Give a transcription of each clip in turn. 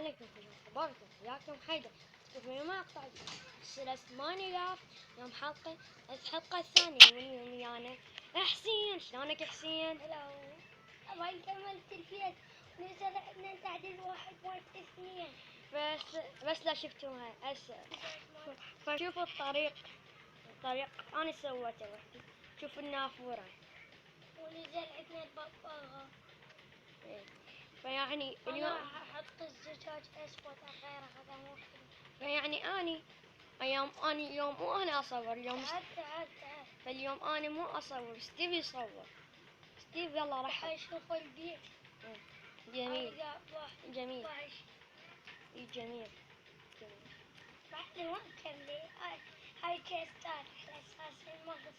عليكم في اخباركم؟ وياكم حيدر في مقطع سلسلة ماينكرافت. يوم الحلقة الثانية من يومي أنا حسين. شلونك حسين؟ هلو. ابغى نكمل التلفيات ونزل عندنا تعديل 1.2. بس لا شفتوها هسه. فشوفوا الطريق أنا سويته وحدي. شوفوا النافورة ونزل عندنا الببغاء. فيعني انا اليوم راح احط الزجاج اسود غيره، هذا مو حلو. فيعني يوم مو أنا أصور اليوم. تعال فاليوم أنا مو أصور، ستيف يصور. ستيف يلا رحب. اشوف البيت. جميل ألقى جميل واحد. جميل. بعد ما كملي هاي كيستات على اساس المغزى.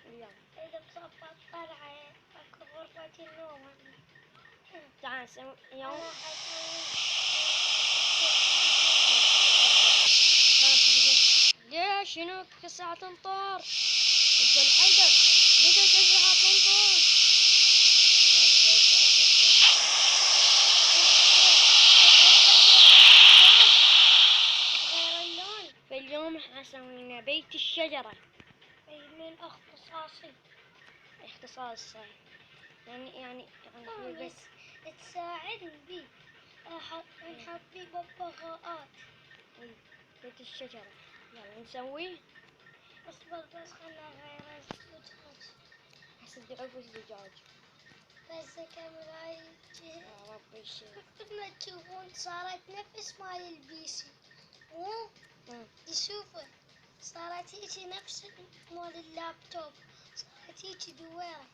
اليوم اذا بصفت طلعه اكو غرفة النوم. تعال نسوي يوم. انا حسوي ليش شنو كل ساعة تنطر؟ تقول حيدر ليش كل ساعة تنطر؟ غير اللون. فاليوم حسوينا بيت الشجرة. من اختصاصي. اختصاص يعني في بس تساعدني بي نحط بيه ببغاءات. بيت الشجرة. يلا نسويه. اصبر بس خلنا نغير الزجاج. هسه بدي اعوف الزجاج. بس كمل هاي يا رب الشيء. مثل ما تشوفون صارت نفس مال البيسي. مو يشوفوا صارت هيجي نفس مال اللابتوب. صارت هيجي دويرة.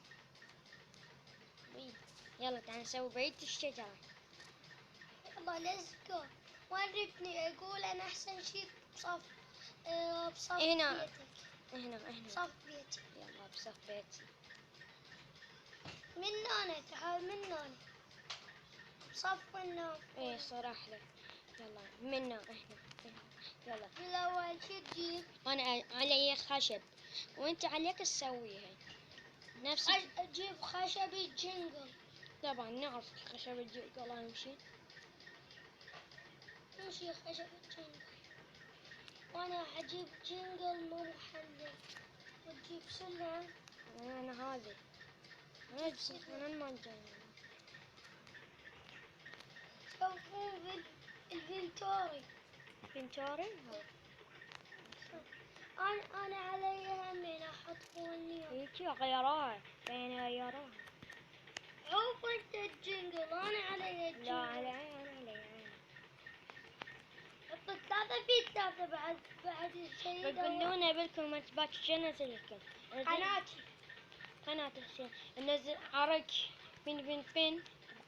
يلا تعال نسوي بيت الشجرة. يلا ليتس جو. وربني اقول انا احسن شي بصف هنا. بيتك. هنا بصف بيتي. يلا بصف بيتي. من هنا تعال من هنا. بصف النوم. ايه صراحة لك. يلا منا احنا. يلا بالاول شو تجيب؟ انا علي خشب وانت عليك تسويها نفس اجيب خشبي جنجل. طبعا نعرف خشب الجيجل يمشي. مشي خشب الجنجل. وانا حجيب جنجل مو محلل. وتجيب سلم. انا هذه انا بس انا ما جاي. شوفون الفينتوري. بنتوري. انا علي همين احط فوق هيك غيروها بين غيروها. عوف انت الجنجل. انا علي الجنجل. لا علي انا علي. حط 3 في 3 بعد الشيء. بتقولون بالكم ما تباكي شنو انزل لكم قناة حسين ننزل عرج فين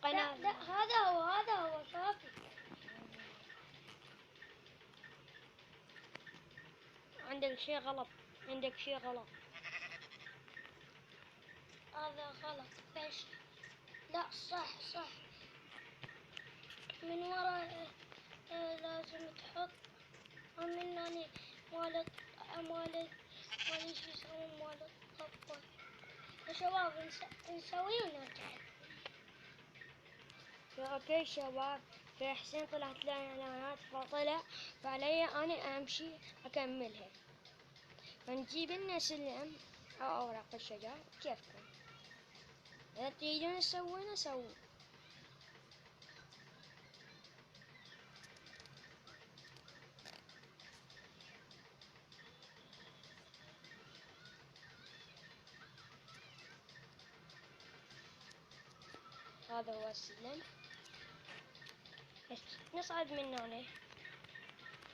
قناة. لا هذا هو شافي. عندك شيء غلط. هذا غلط. فش. لا صح. من ورا لازم تحط من هني مال شو يسوون مال الطبق. يا شباب نسوي ونرجع. اوكي شباب. في حسين طلعت له اعلانات فطلع فعلي انا امشي اكملها. فنجيب لنا سلم او اوراق الشجر كيفكم. اذا تريدون تسوونه سووا. هذا هو السلم. نصعد من هنا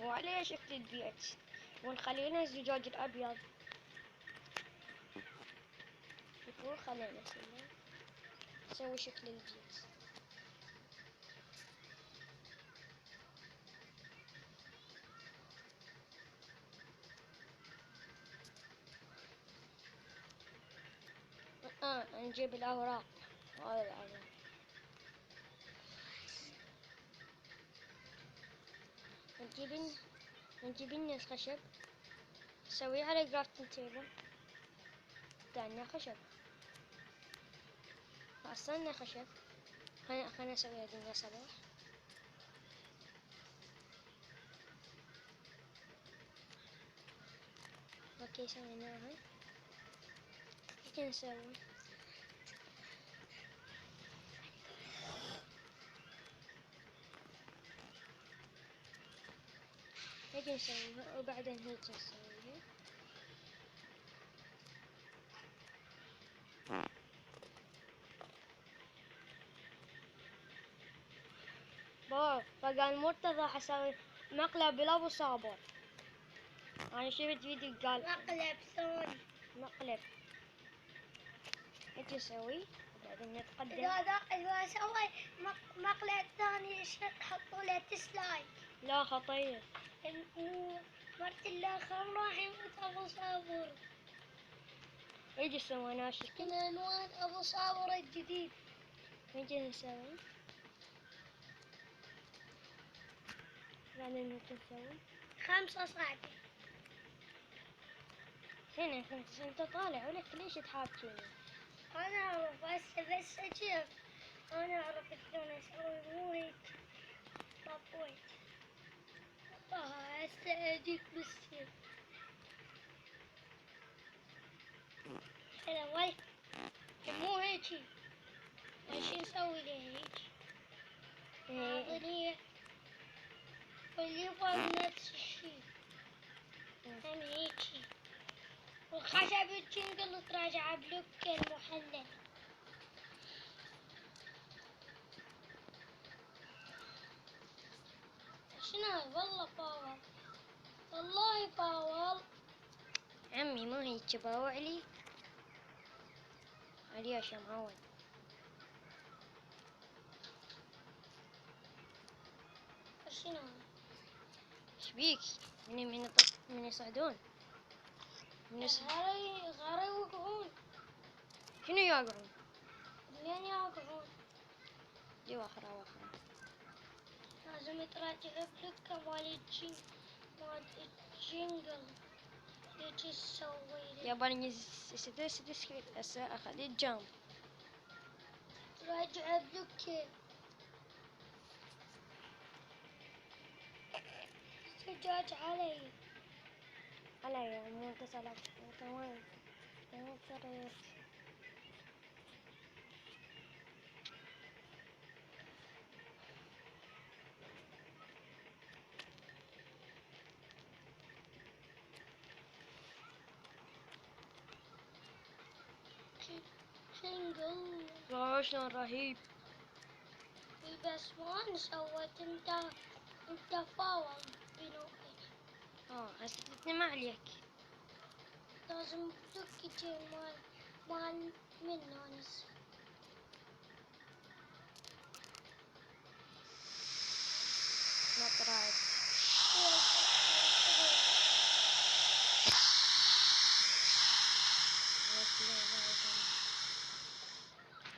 وعليه شكل البيت ونخلينا الزجاج الابيض. خلينا سلم نسوي شكل البيت. نجيب الاوراق. هذا الأوراق. نجيب لنا الخشب نسويه على كرافتنج تيبل تاعنا خشب. أصلنا خشب. خلنا نسويها دنيا صباح. اوكي سويناها. ايش نسوي؟ هيك نسويها وبعدين هيك نسويها. فقال مرتضى حسوي مقلب بالابو صابر. انا شفت فيديو قال مقلب ثاني. مقلب. هيك نسوي وبعدين نتقدم. إذا سوي مقلب ثاني حطوا له ديسلايك. لا خطير. مرت الآخر راح يموت أبو صابر. ايش سوينا شكل؟ من عنوان أبو صابر الجديد. هيك نسوي. بعدين هيك نسوي 5 صعبة. هنا انت طالع ولك ليش تحاكيني؟ أنا أعرف بس كيف أنا أعرف شلون أسوي مو هيك. طفيت هسه أجيك بالسيف. هلا وي مو هيجي. ايش نسوي له هيك؟ أعطيني والليفر نفس الشي هم هيجي. والخشب الجنقل تراجع بلوك المحلل. شنو والله باول. والله باول. عمي ما هيك باوعلي عليها شمعون. شنو شبيك؟ من يصعدون؟ غاري يوقعون. شنو يوقعون؟ منين يوقعون؟ دي واخرة. لازم تراجع بلوك مال الجنقل. هيجي تسوي له. ياباني ستسكت هسه اخذت جامب. تراجع بلوك. سجاج علي. علي مو اتصلت تمام. صرت جنقل. شلون رهيب. بس ما سويت انت فاول بنوعي. هسه تتنم عليك. لازم بلوك مال من نونس. ما طلعت.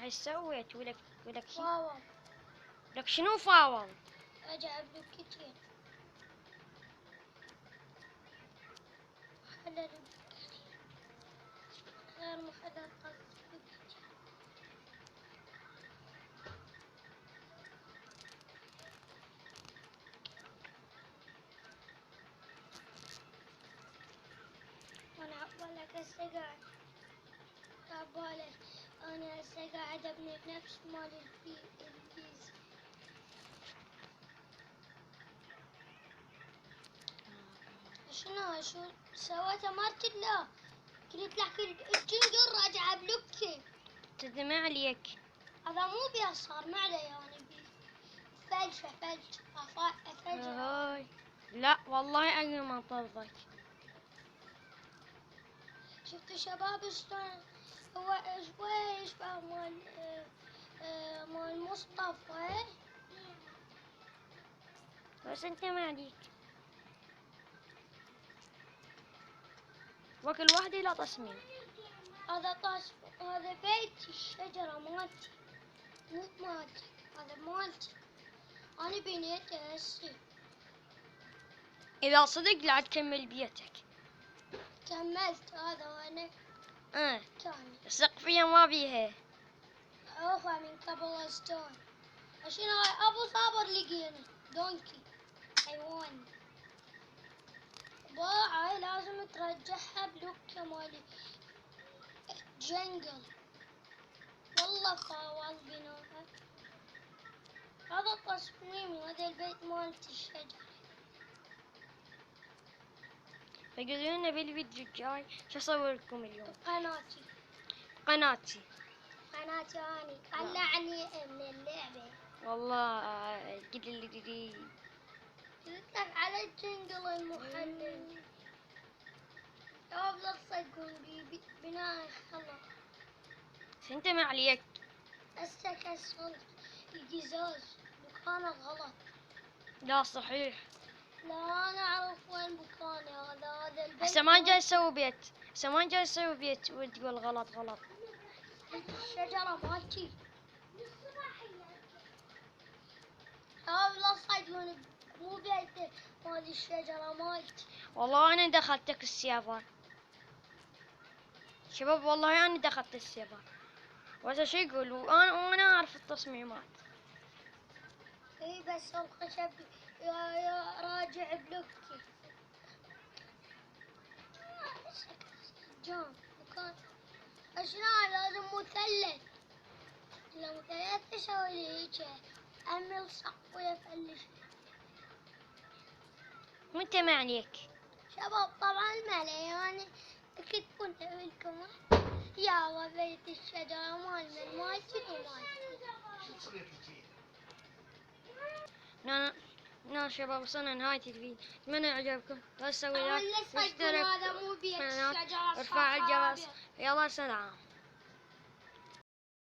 هاي سويت ولك فاول. لك شنو فاول؟ ارجع بلوكتين. حلل غير محدد قصد بلوكتين. انا عبالك هسه قاعد. عبالك انا هسه قاعد ابني نفس مال البيز. شو سويته مرت لا. قلت لك الجنقل راجع بلوكي. تتنم عليك. هذا مو بيصار ما عليه يعني فلجة افلجة. هاي لا والله انا ما طلبك. شفت شباب شلون هو شوي يشبه مال مصطفى. بس انت ما عليك. وكل واحد له تصميم. هذا بيتي الشجرة مالتي مو مالتي. هذا مالتي أنا بنيته هسه. اذا صدق لا تكمل بيتك. كملت هذا وأنا كامل. السقفية ما بيها. أوفى من قبل ستون. عشان هاي أبو صابر لقينا دونكي حيوان. باعة لازم ترجعها بلوكة مالي جنجل. والله فاول بناها. هذا تصميمي، هذا البيت مالت الشجر. فقولوا لنا بالفيديو الجاي شو اصور لكم اليوم. قناتي قناتي أني طلعني من اللعبة. والله قلت لي قلت لك على الجنجل المحلل. جواب لا تصدقون بناء خلق. انت ما عليك. هسه كسرت القزاز مكانه غلط. لا صحيح. لا أنا أعرف وين مكانه. هذا البيت هسه ما جاي اسوي بيت. هسه ما جاي اسوي بيت وتقول غلط غلط. الشجرة مالتي. جواب لا تصدقون مو بيت مال الشجرة مالتي. والله انا دخلتك السيرفر شباب، والله انا دخلت السيرفر. وهذا شو يقول وانا اعرف التصميمات. اي بس الخشب يا راجع بلوكي. جان مكان اشنو لازم مثلث. لو مثلث اسوي لي هيك اعمل سقف ويفلش. وانت ما عليك. شباب طبعا مليان تكتبون لكم يا بيت الشجرة مالنا مالتي ومالتي. نا شباب وصلنا نهاية الفيديو. اتمنى عجبكم. لا تسوي طبعا لايك لسه يقولون هذا مو بيت الشجرة. وارفع الجرس. يلا سلام.